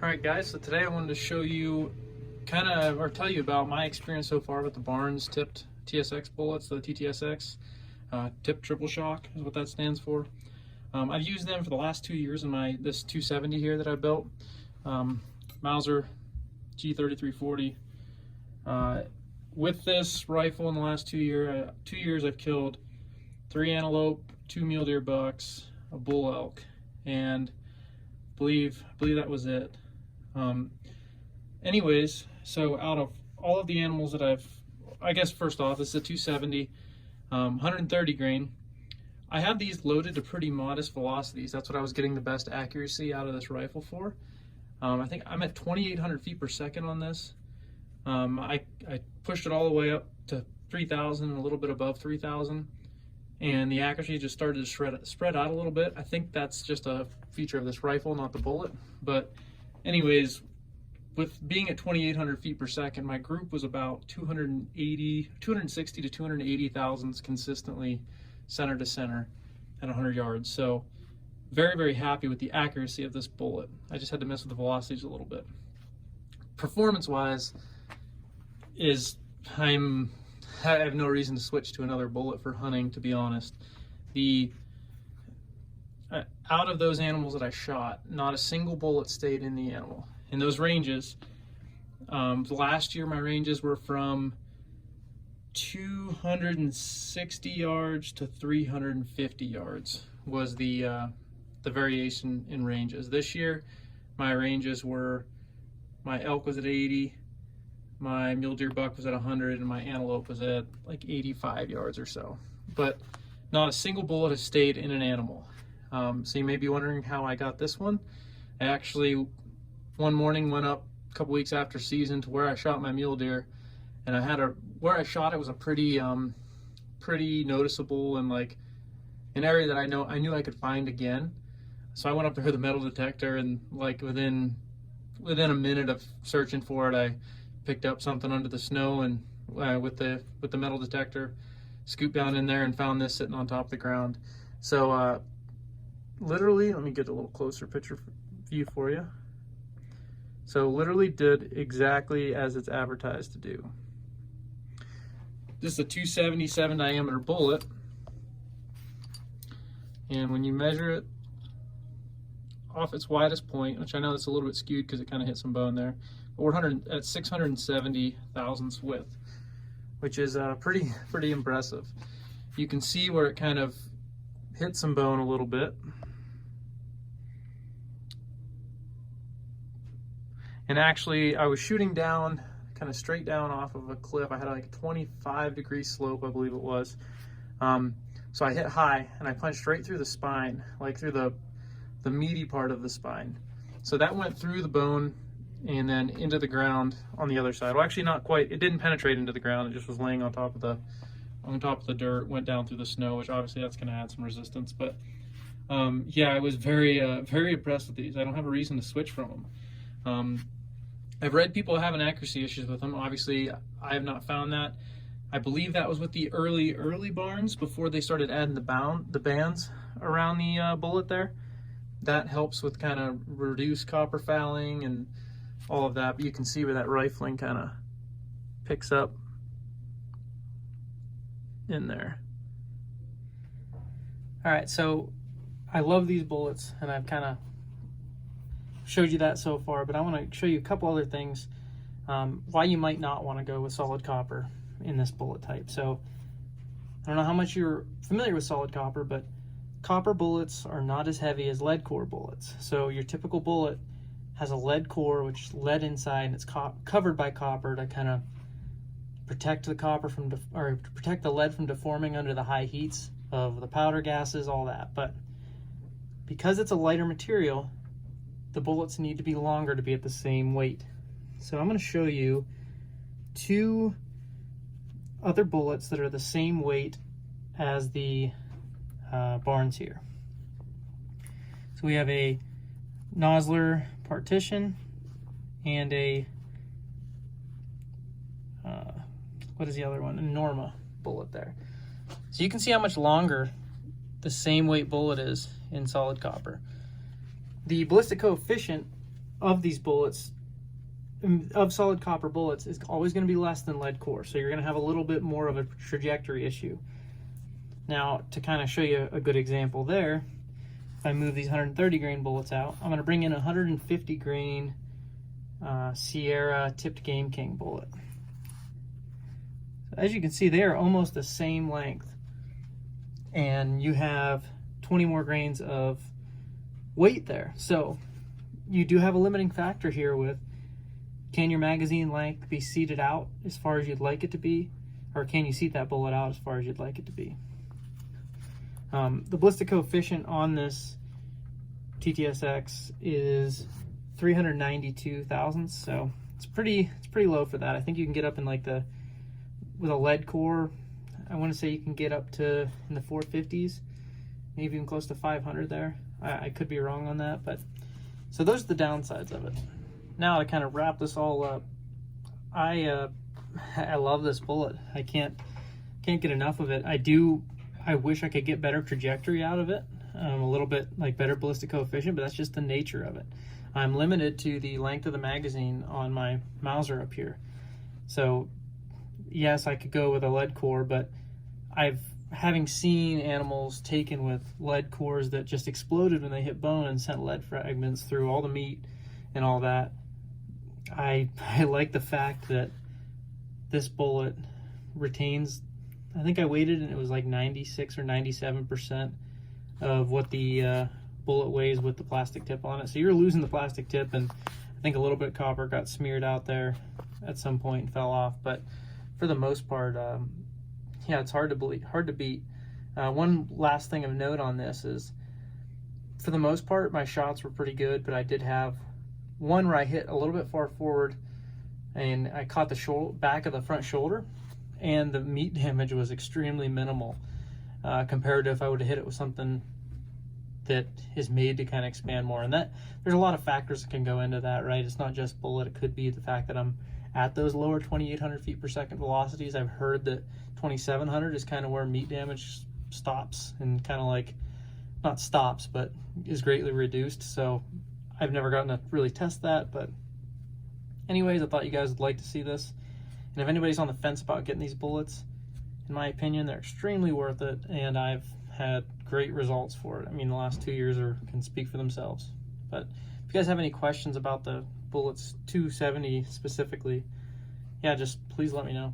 Alright guys, so today I wanted to show you or tell you about my experience so far with the Barnes tipped TSX bullets, the TTSX. Tipped triple shock is what that stands for. I've used them for the last 2 years in this 270 here that I built. Mauser G3340. With this rifle in the last 2 years I've killed 3 antelope, 2 mule deer bucks, a bull elk, and I believe that was it. Anyways, so out of all of the animals that I guess first off, this is a 270, 130 grain. I have these loaded to pretty modest velocities. That's what I was getting the best accuracy out of this rifle for. I think I'm at 2,800 feet per second on this. I pushed it all the way up to 3,000, a little bit above 3,000, and the accuracy just started to spread out a little bit. I think that's just a feature of this rifle, not the bullet. But anyways, with being at 2,800 feet per second, my group was about 260 to 280 thousandths consistently center to center at 100 yards. So very, very happy with the accuracy of this bullet. I just had to mess with the velocities a little bit. Performance-wise, I have no reason to switch to another bullet for hunting, to be honest. Out of those animals that I shot, not a single bullet stayed in the animal. In those ranges, last year my ranges were from 260 yards to 350 yards was the variation in ranges. This year my ranges were, my elk was at 80, my mule deer buck was at 100, and my antelope was at like 85 yards or so. But not a single bullet has stayed in an animal. So you may be wondering how I got this one. I actually one morning went up a couple weeks after season to where I shot my mule deer, and where I shot it was a pretty noticeable and like an area that I knew I could find again. So I went up there with a metal detector, and like within a minute of searching for it, I picked up something under the snow, and with the metal detector scooped down in there and found this sitting on top of the ground. So literally, let me get a little closer picture view for you. So literally did exactly as it's advertised to do. This is a 277 diameter bullet, and when you measure it off its widest point, which I know it's a little bit skewed because it kind of hit some bone there, but we're at 670 thousandths width, which is pretty impressive. You can see where it kind of hit some bone a little bit. And actually, I was shooting down, kind of straight down off of a cliff. I had like a 25-degree slope, I believe it was. So I hit high, and I punched right through the spine, like through the meaty part of the spine. So that went through the bone and then into the ground on the other side. Well, actually not quite. It didn't penetrate into the ground. It just was laying on top of the dirt, went down through the snow, which obviously that's going to add some resistance. But yeah, I was very impressed with these. I don't have a reason to switch from them. I've read people having accuracy issues with them. Obviously, I have not found that. I believe that was with the early Barnes before they started adding the bands around the bullet there. That helps with kind of reduce copper fouling and all of that. But you can see where that rifling kind of picks up in there. All right, so I love these bullets, and I've kind of showed you that so far, but I want to show you a couple other things why you might not want to go with solid copper in this bullet type. So I don't know how much you're familiar with solid copper, but copper bullets are not as heavy as lead core bullets. So your typical bullet has a lead core, which is lead inside, and it's covered by copper to kind of protect the copper or protect the lead from deforming under the high heats of the powder gases, all that. But because it's a lighter material, the bullets need to be longer to be at the same weight. So I'm going to show you 2 other bullets that are the same weight as the Barnes here. So we have a Nosler partition and a what is the other one? A Norma bullet there. So you can see how much longer the same weight bullet is in solid copper. The ballistic coefficient of these bullets, of solid copper bullets, is always going to be less than lead core. So you're going to have a little bit more of a trajectory issue. Now, to kind of show you a good example there, if I move these 130 grain bullets out, I'm going to bring in a 150 grain Sierra tipped Game King bullet. As you can see, they are almost the same length, and you have 20 more grains of weight there. So you do have a limiting factor here with, can your magazine length be seated out as far as you'd like it to be, or can you seat that bullet out as far as you'd like it to be? The ballistic coefficient on this TTSX is 392 thousandths, so it's pretty low for that. I think you can get up in like with a lead core, I want to say you can get up to in the 450s, maybe even close to 500 there. I could be wrong on that, but so those are the downsides of it. Now to kind of wrap this all up, I love this bullet. I can't get enough of it. I wish I could get better trajectory out of it, a little bit like better ballistic coefficient, but that's just the nature of it. I'm limited to the length of the magazine on my Mauser up here. So yes, I could go with a lead core, but having seen animals taken with lead cores that just exploded when they hit bone and sent lead fragments through all the meat and all that, I like the fact that this bullet retains, I think I weighted and it was like 96 or 97% of what the bullet weighs with the plastic tip on it. So you're losing the plastic tip, and I think a little bit of copper got smeared out there at some point and fell off, but for the most part, yeah, it's hard to beat. One last thing of note on this is, for the most part, my shots were pretty good, but I did have one where I hit a little bit far forward and I caught the back of the front shoulder, and the meat damage was extremely minimal compared to if I would have hit it with something that is made to kind of expand more. And that there's a lot of factors that can go into that, right? It's not just bullet. It could be the fact that I'm at those lower 2,800 feet per second velocities. I've heard that 2,700 is kind of where meat damage stops, and kind of like, not stops, but is greatly reduced. So I've never gotten to really test that, but anyways, I thought you guys would like to see this. And if anybody's on the fence about getting these bullets, in my opinion, they're extremely worth it, and I've had great results for it. I mean, the last 2 years can speak for themselves. But if you guys have any questions about the bullets 270 specifically, yeah, just please let me know.